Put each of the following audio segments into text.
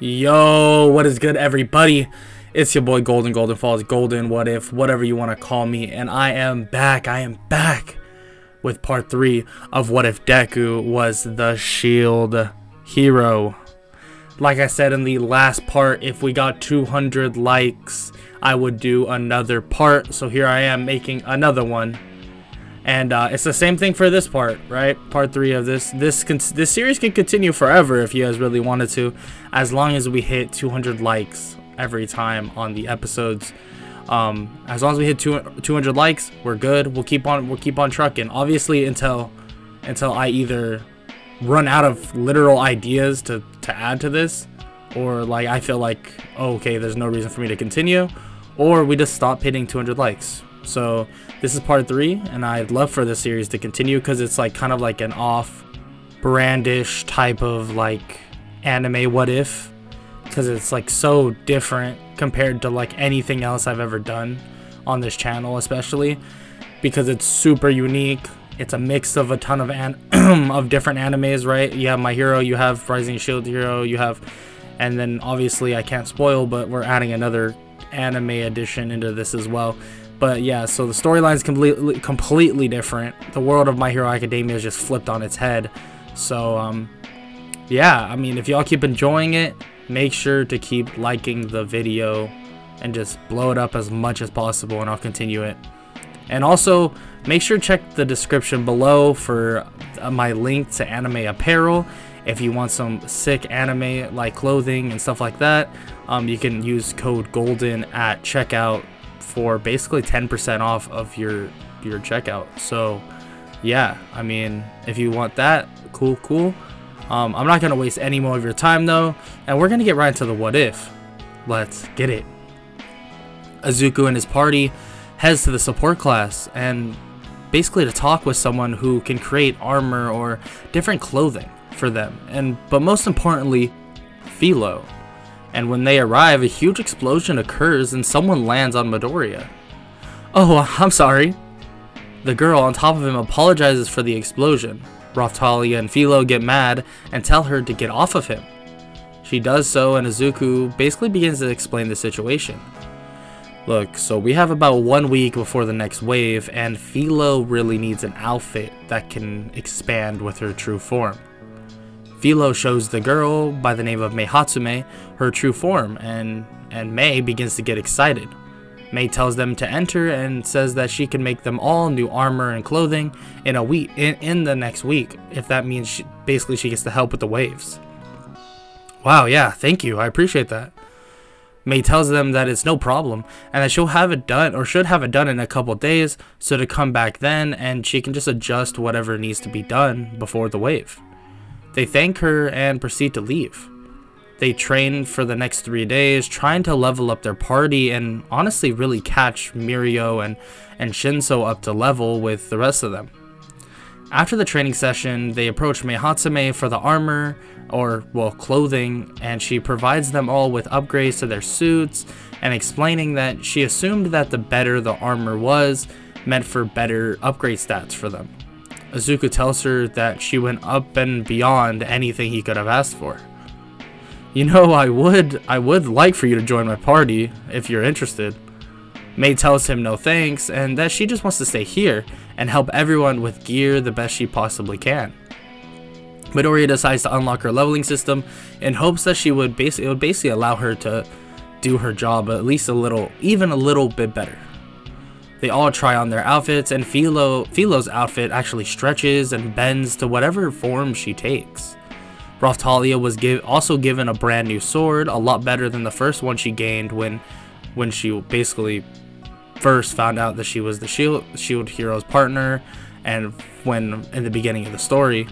Yo, what is good, everybody? It's your boy Golden Falls, Golden, what if, whatever you want to call me, and I am back with part 3 of What If Deku was the shield hero. Like I said in the last part, if we got 200 likes, I would do another part, so here I am making another one. And it's the same thing for this part, right? Part 3 of this series can continue forever if you guys really wanted to, as long as we hit 200 likes every time on the episodes. As long as we hit 200 likes, we're good. We'll keep on trucking. Obviously, until I either run out of literal ideas to add to this, or like I feel like, oh, okay, there's no reason for me to continue, or we just stop hitting 200 likes. So this is part 3, and I'd love for this series to continue because it's like kind of like an off-brandish type of like anime what if, because it's like so different compared to like anything else I've ever done on this channel, especially because it's super unique. It's a mix of a ton of of different animes, right? You have My Hero, you have Rising Shield Hero, you have, and then obviously I can't spoil, but we're adding another anime edition into this as well. But yeah, so the storyline is completely different. The world of My Hero Academia is just flipped on its head. So yeah, I mean, if y'all keep enjoying it, make sure to keep liking the video and just blow it up as much as possible, and I'll continue it. And also make sure to check the description below for my link to anime apparel. If you want some sick anime like clothing and stuff like that, you can use code GOLDEN at checkout for basically 10% off of your checkout. So yeah, I mean, if you want that, cool. I'm not gonna waste any more of your time though, and we're gonna get right into the what if. Let's get it. Izuku and his party heads to the support class, and basically to talk with someone who can create armor or different clothing for them, but most importantly, Philo. And when they arrive, a huge explosion occurs and someone lands on Midoriya. Oh, I'm sorry. The girl on top of him apologizes for the explosion. Raphtalia and Philo get mad and tell her to get off of him. She does so, and Izuku basically begins to explain the situation. Look, so we have about 1 week before the next wave, and Philo really needs an outfit that can expand with her true form. Philo shows the girl by the name of Mei Hatsume her true form, and Mei begins to get excited. Mei tells them to enter and says that she can make them all new armor and clothing in a week, in the next week, if that means basically she gets to help with the waves. Wow, yeah, thank you, I appreciate that. Mei tells them that it's no problem and that she'll have it done, or should have it done in a couple days, so to come back then and she can just adjust whatever needs to be done before the wave. They thank her and proceed to leave. They train for the next 3 days, trying to level up their party and honestly really catch Mirio and Shinso up to level with the rest of them. After the training session, they approach Mei Hatsume for the armor, or well, clothing, and she provides them all with upgrades to their suits, and explaining that she assumed that the better the armor was, meant for better upgrade stats for them. Izuku tells her that she went up and beyond anything he could have asked for. You know, I would like for you to join my party if you're interested. Mei tells him no thanks, and that she just wants to stay here and help everyone with gear the best she possibly can. Midoriya decides to unlock her leveling system in hopes that it would basically allow her to do her job at least even a little bit better. They all try on their outfits, and Philo's outfit actually stretches and bends to whatever form she takes. Raphtalia was also given a brand new sword, a lot better than the first one she gained when she basically first found out that she was the shield hero's partner, and when in the beginning of the story.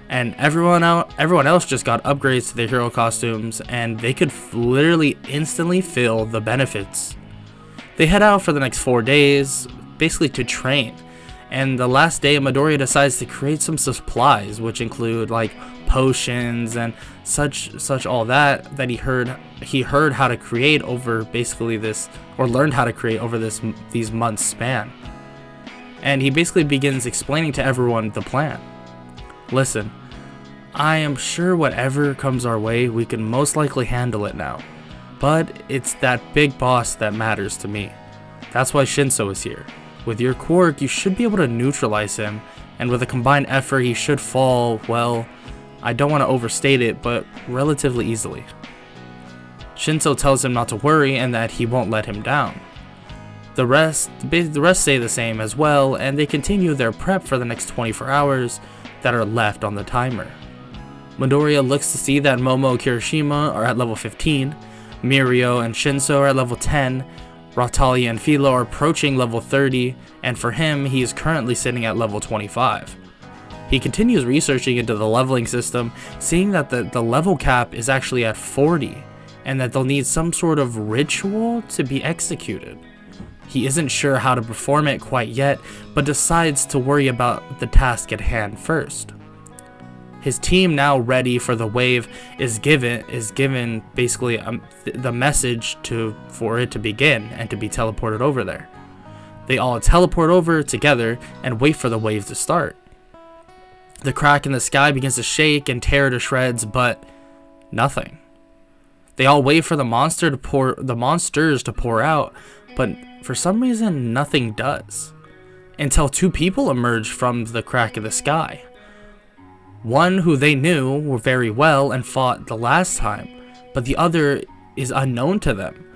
And everyone else just got upgrades to their hero costumes, and they could literally instantly feel the benefits. They head out for the next 4 days, basically to train, and the last day Midoriya decides to create some supplies, which include like potions and such all that he heard how to create over basically this, or learned how to create over these months span. And he basically begins explaining to everyone the plan. Listen, I am sure whatever comes our way, we can most likely handle it now. But it's that big boss that matters to me. That's why Shinso is here. With your quirk, you should be able to neutralize him, and with a combined effort, he should fall, well, I don't want to overstate it, but relatively easily. Shinso tells him not to worry and that he won't let him down. The rest say the same as well, and they continue their prep for the next 24 hours that are left on the timer. Midoriya looks to see that Momo and Kirishima are at level 15, Mirio and Shinso are at level 10, Raphtalia and Philo are approaching level 30, and for him, he is currently sitting at level 25. He continues researching into the leveling system, seeing that the level cap is actually at 40, and that they'll need some sort of ritual to be executed. He isn't sure how to perform it quite yet, but decides to worry about the task at hand first. His team, now ready for the wave, is given basically the message for it to begin and to be teleported over there. They all teleport over together and wait for the wave to start. The crack in the sky begins to shake and tear to shreds, but nothing. They all wait for the monsters to pour out, but for some reason nothing does. Until two people emerge from the crack in the sky. One who they knew very well and fought the last time, but the other is unknown to them.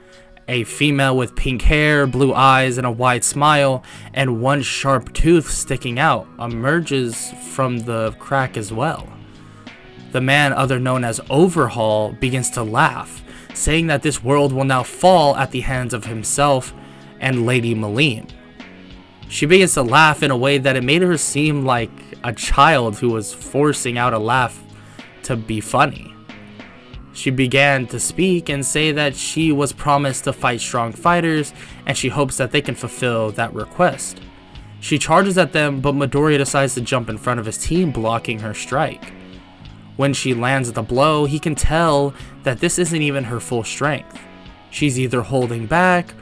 A female with pink hair, blue eyes, and a wide smile, and one sharp tooth sticking out, emerges from the crack as well. The man, other known as Overhaul, begins to laugh, saying that this world will now fall at the hands of himself and Lady Malim. She begins to laugh in a way that it made her seem like a child who was forcing out a laugh to be funny. She began to speak and say that she was promised to fight strong fighters and she hopes that they can fulfill that request. She charges at them, but Midoriya decides to jump in front of his team, blocking her strike. When she lands the blow, he can tell that this isn't even her full strength. She's either holding back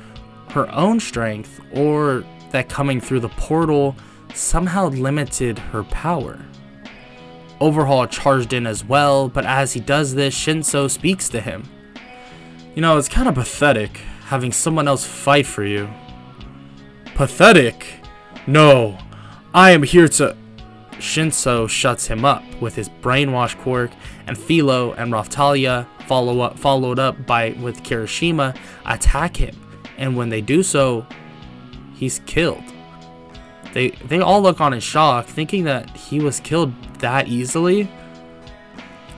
her own strength or that coming through the portal somehow limited her power. Overhaul charged in as well, but as he does this, Shinso speaks to him. You know, it's kind of pathetic having someone else fight for you. Pathetic? No, I am here to... Shinso shuts him up with his brainwash quirk, and Philo and Raphtalia, followed up with Kirishima, attack him, and when they do so, he's killed. They all look on in shock, thinking that he was killed that easily.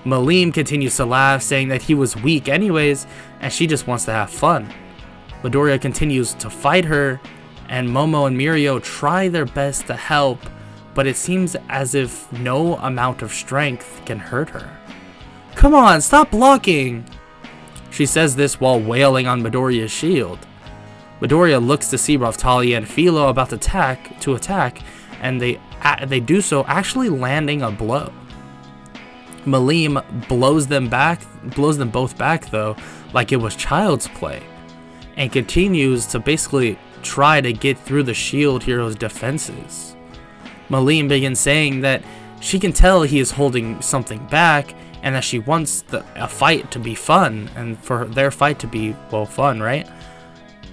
Malim continues to laugh, saying that he was weak anyways, and she just wants to have fun. Midoriya continues to fight her, and Momo and Mirio try their best to help, but it seems as if no amount of strength can hurt her. Come on, stop blocking! She says this while wailing on Midoriya's shield. Midoriya looks to see Raphtalia and Philo about to attack, and they do so, actually landing a blow. Malim blows them both back though, like it was child's play, and continues to basically try to get through the shield hero's defenses. Malim begins saying that she can tell he is holding something back, and that she wants a fight to be fun, and for their fight to be, well, fun, right?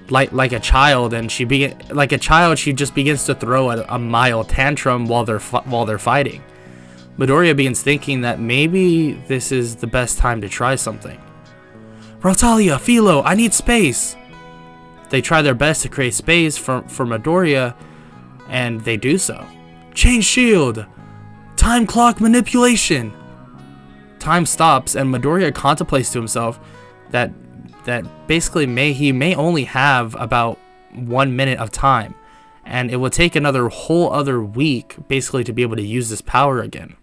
Like a child, and she just begins to throw a mild tantrum while they're fighting. Midoriya begins thinking that maybe this is the best time to try something. Raphtalia, Philo, I need space. They try their best to create space for Midoriya, and they do so. Change shield, time clock manipulation. Time stops, and Midoriya contemplates to himself that basically he may only have about 1 minute of time, and it will take another whole other week basically to be able to use this power again.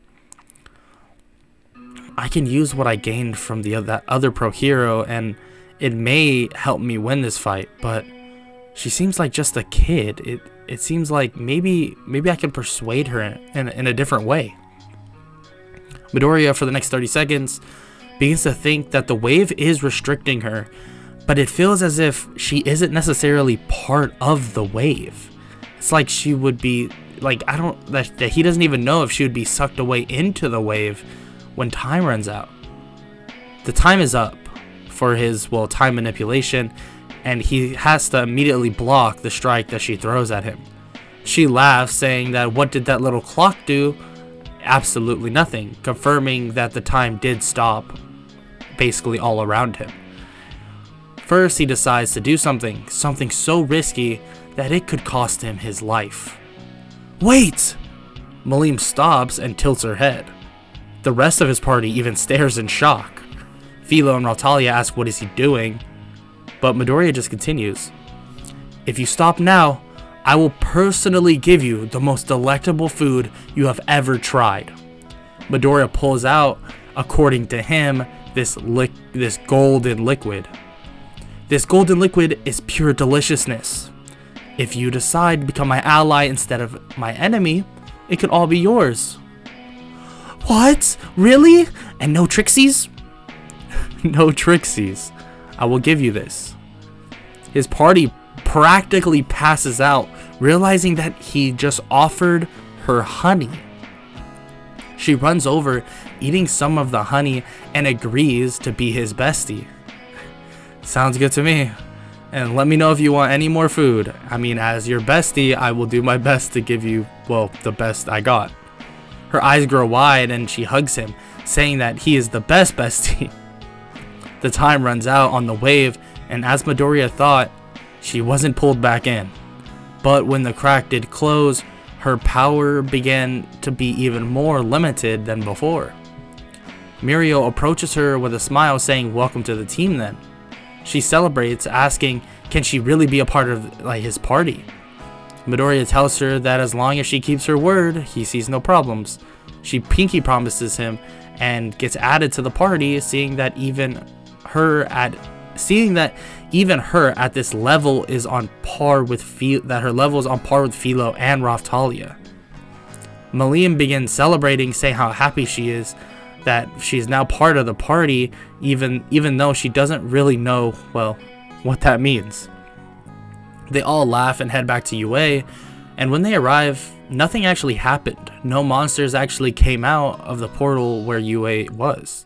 I can use what I gained from that other pro hero, and it may help me win this fight, but she seems like just a kid. It seems like maybe I can persuade her in a different way. Midoriya, for the next 30 seconds, begins to think that the wave is restricting her, but it feels as if she isn't necessarily part of the wave. It's like she would be, like, that he doesn't even know if she would be sucked away into the wave when time runs out. The time is up for his, well, time manipulation, and he has to immediately block the strike that she throws at him. She laughs, saying that what did that little clock do? Absolutely nothing, confirming that the time did stop basically all around him. First, he decides to do something so risky that it could cost him his life. Wait! Malim stops and tilts her head. The rest of his party even stares in shock. Philo and Rautalia ask what is he doing, but Midoriya just continues. If you stop now, I will personally give you the most delectable food you have ever tried. Midoriya pulls out, according to him, this golden liquid. This golden liquid is pure deliciousness. If you decide to become my ally instead of my enemy, it could all be yours. What? Really? And no trixies? No trixies. I will give you this. His party practically passes out, realizing that he just offered her honey. She runs over, eating some of the honey, and agrees to be his bestie. Sounds good to me. And let me know if you want any more food. I mean, as your bestie, I will do my best to give you, well, the best I got. Her eyes grow wide and she hugs him, saying that he is the best bestie. The time runs out on the wave, and as Midoriya thought, she wasn't pulled back in. But when the crack did close, her power began to be even more limited than before. Mirio approaches her with a smile, saying, "Welcome to the team then." She celebrates, asking, can she really be a part of his party? Midoriya tells her that as long as she keeps her word, he sees no problems. She pinky promises him and gets added to the party, seeing that even her at this level is on par with Philo and Raphtalia. Malim begins celebrating, saying how happy she is that she's now part of the party, even though she doesn't really know, well, what that means. They all laugh and head back to UA, and when they arrive, nothing actually happened. No monsters actually came out of the portal where UA was.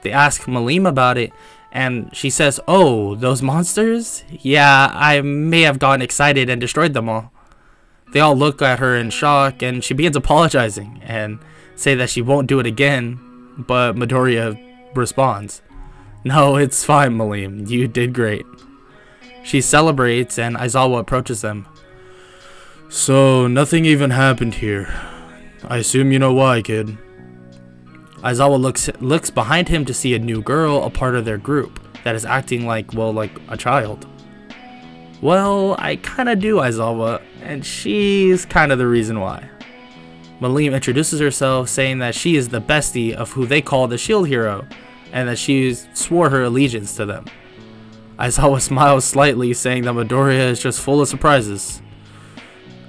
They ask Malim about it, and she says, "Oh, those monsters? Yeah, I may have gotten excited and destroyed them all." They all look at her in shock, and she begins apologizing and say that she won't do it again, but Midoriya responds, "No, it's fine, Malim. You did great." She celebrates, and Aizawa approaches them. "So, nothing even happened here. I assume you know why, kid." Aizawa looks behind him to see a new girl, a part of their group, that is acting like a child. "Well, I kinda do, Aizawa, and she's kinda the reason why." Malim introduces herself, saying that she is the bestie of who they call the shield hero, and that she swore her allegiance to them. Aizawa smiles slightly, saying that Midoriya is just full of surprises.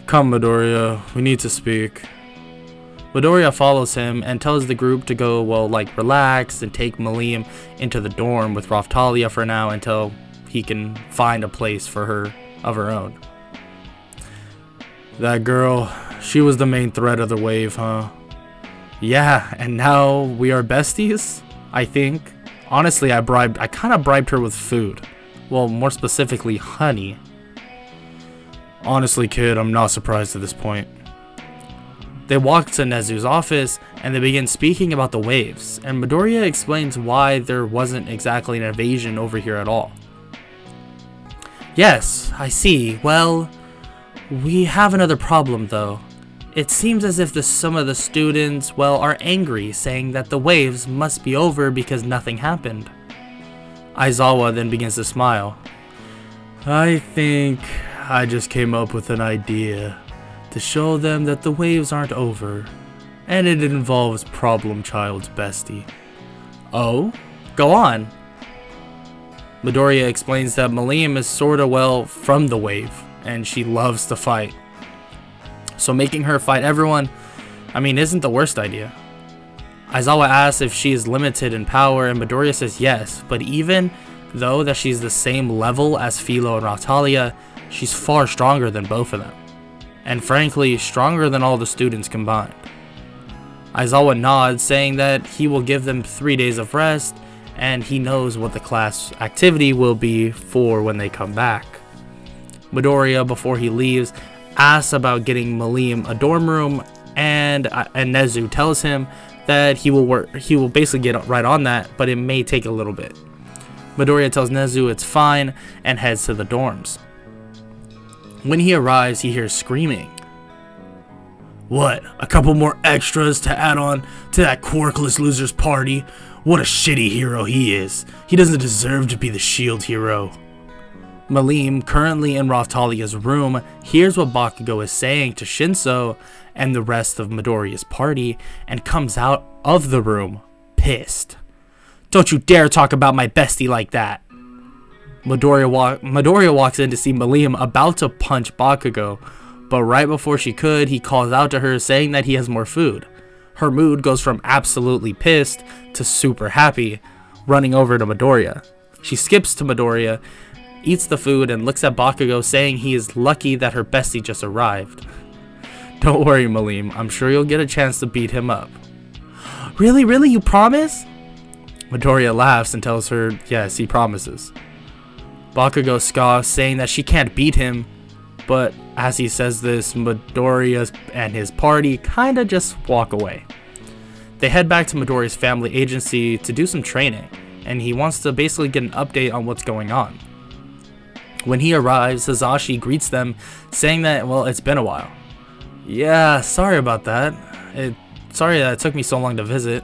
"Come, Midoriya, we need to speak." Midoriya follows him and tells the group to go, relax and take Malim into the dorm with Raphtalia for now until he can find a place for her of her own. "That girl, she was the main threat of the wave, huh?" "Yeah, and now we are besties, I think. Honestly, I kind of bribed her with food. Well, more specifically, honey." "Honestly, kid, I'm not surprised at this point." They walk to Nezu's office, and they begin speaking about the waves, and Midoriya explains why there wasn't exactly an invasion over here at all. "Yes, I see. Well, we have another problem, though. It seems as if some of the students, are angry, saying that the waves must be over because nothing happened." Aizawa then begins to smile. "I think I just came up with an idea to show them that the waves aren't over, and it involves Problem Child's bestie." "Oh? Go on." Midoriya explains that Malim is sorta, from the wave, and she loves to fight. So making her fight everyone, isn't the worst idea. Aizawa asks if she is limited in power, and Midoriya says yes, but even though that she's the same level as Philo and Raphtalia, she's far stronger than both of them. And frankly, stronger than all the students combined. Aizawa nods, saying that he will give them 3 days of rest, and he knows what the class activity will be for when they come back. Midoriya, before he leaves, asks about getting Malim a dorm room, and Nezu tells him that he will basically get right on that, but it may take a little bit. Midoriya tells Nezu it's fine and heads to the dorms. When he arrives, he hears screaming. What? A couple more extras to add on to that quirkless loser's party? What a shitty hero he is. He doesn't deserve to be the shield hero. Malim, currently in Raphtalia's room, hears what Bakugo is saying to Shinso and the rest of Midoriya's party and comes out of the room, pissed. Don't you dare talk about my bestie like that. Midoriya walks in to see Malim about to punch Bakugo, but right before she could, he calls out to her saying that he has more food. Her mood goes from absolutely pissed to super happy, running over to Midoriya. She skips to Midoriya, eats the food, and looks at Bakugo saying he is lucky that her bestie just arrived. Don't worry, Malim, I'm sure you'll get a chance to beat him up. Really, you promise? Midoriya laughs and tells her yes, he promises. Bakugo scoffs, saying that she can't beat him, but as he says this, Midoriya and his party kinda just walk away. They head back to Midoriya's family agency to do some training, and he wants to basically get an update on what's going on. When he arrives, Hisashi greets them, saying that, well, it's been a while. Yeah, sorry about that. Sorry that it took me so long to visit.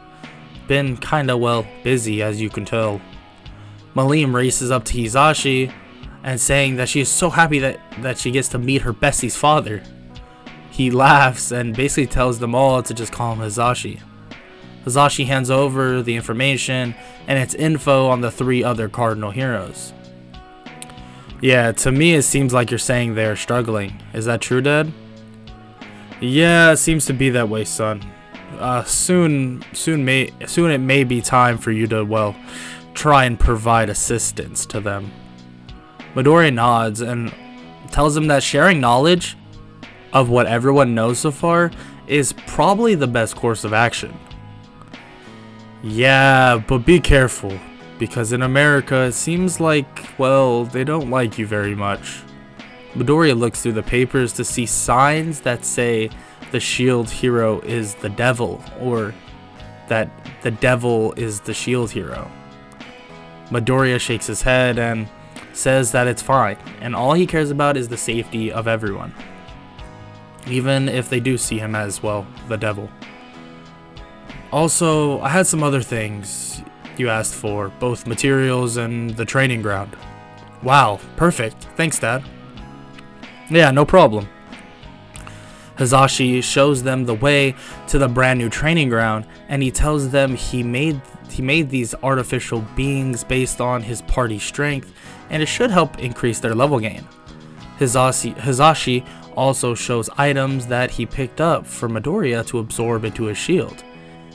Been kinda, well, busy, as you can tell. Malim races up to Hisashi and saying that she is so happy that she gets to meet her bestie's father. He laughs and basically tells them all to just call him Hisashi. Hisashi hands over the information and its info on the 3 other cardinal heroes. Yeah, to me it seems like you're saying they're struggling. Is that true, Dad? Yeah, it seems to be that way, son. Soon it may be time for you to, well, try and provide assistance to them. Midoriya nods and tells him that sharing knowledge of what everyone knows so far is probably the best course of action. Yeah, but be careful, because in America it seems like, well, they don't like you very much. Midoriya looks through the papers to see signs that say the shield hero is the devil, or that the devil is the shield hero. Midoriya shakes his head and says that it's fine, and all he cares about is the safety of everyone, even if they do see him as, well, the devil. Also, I had some other things you asked for, both materials and the training ground. Wow, perfect. Thanks, Dad. Yeah, no problem. Hisashi shows them the way to the brand new training ground, and he tells them he made these artificial beings based on his party's strength, and it should help increase their level gain. Hisashi also shows items that he picked up for Midoriya to absorb into his shield.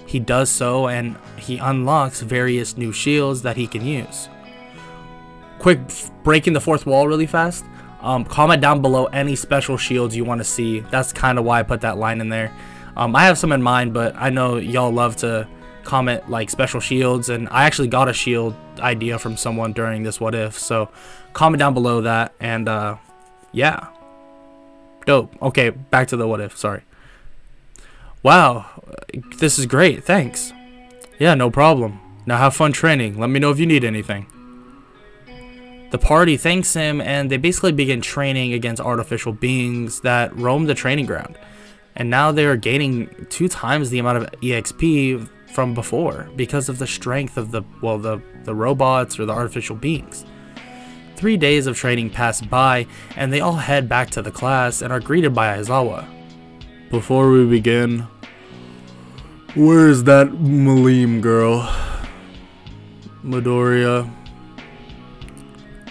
He does so, and he unlocks various new shields that he can use. Quick, breaking the fourth wall really fast. Comment down below any special shields you want to see. That's kind of why I put that line in there. I have some in mind, but I know y'all love to comment like special shields, and I actually got a shield idea from someone during this what if, so comment down below that. And yeah, dope. Okay, back to the what if. Sorry. Wow, this is great, thanks. Yeah, no problem. Now have fun training. Let me know if you need anything. The party thanks him, and they basically begin training against artificial beings that roam the training ground. And now they are gaining 2 times the amount of EXP from before because of the strength of the robots or the artificial beings. 3 days of training pass by, and they all head back to the class and are greeted by Aizawa. Before we begin, where is that Malim girl? Midoriya.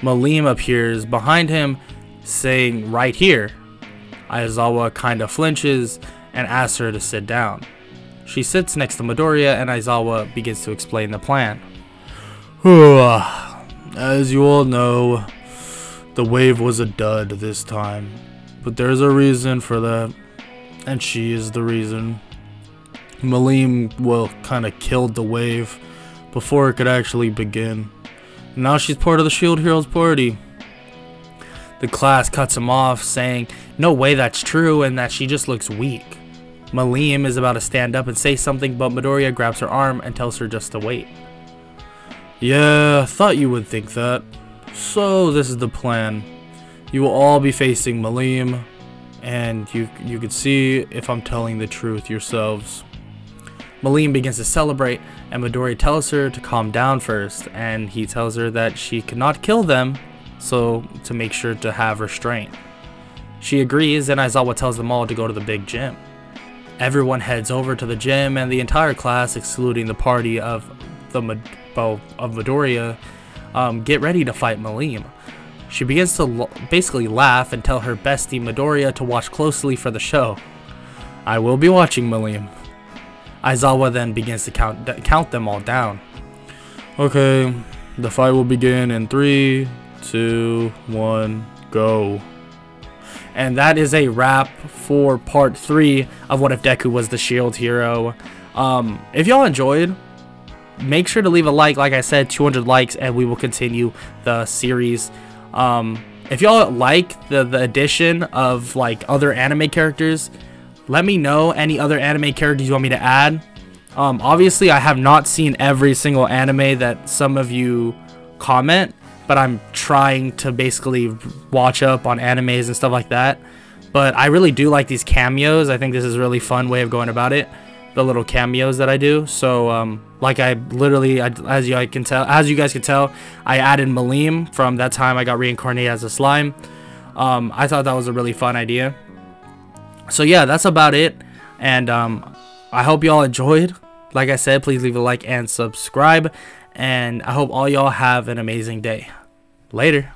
Malim appears behind him, saying right here. Aizawa kinda flinches and asks her to sit down. She sits next to Midoriya, and Aizawa begins to explain the plan. As you all know, the wave was a dud this time, but there's a reason for that, and she is the reason. Malim, well, kind of killed the wave before it could actually begin. Now she's part of the Shield Heroes party. The class cuts him off, saying no way that's true and that she just looks weak. Malim is about to stand up and say something, but Midoriya grabs her arm and tells her just to wait. Yeah, thought you would think that. So this is the plan. You will all be facing Malim, and you can see if I'm telling the truth yourselves. Malim begins to celebrate, and Midoriya tells her to calm down first, and he tells her that she cannot kill them, so to make sure to have restraint. She agrees, and Aizawa tells them all to go to the big gym. Everyone heads over to the gym, and the entire class, excluding the party of Midoriya, get ready to fight Malim. She begins to basically laugh and tell her bestie Midoriya to watch closely for the show. I will be watching, Malim. Aizawa then begins to count them all down. Okay, the fight will begin in 3, 2, 1, go. And that is a wrap for part 3 of What If Deku Was the Shield Hero. If y'all enjoyed, make sure to leave a like. Like I said, 200 likes and we will continue the series. If y'all like the addition of like other anime characters, let me know any other anime characters you want me to add. Obviously I have not seen every single anime that some of you comment, but I'm trying to basically watch up on animes and stuff like that. But I really do like these cameos. I think this is a really fun way of going about it, the little cameos that I do. So like I literally, as you guys can tell, I added Malim from that time I got reincarnated as a slime. I thought that was a really fun idea. So yeah, that's about it, and I hope y'all enjoyed. Like I said, please leave a like and subscribe, and I hope all y'all have an amazing day. Later.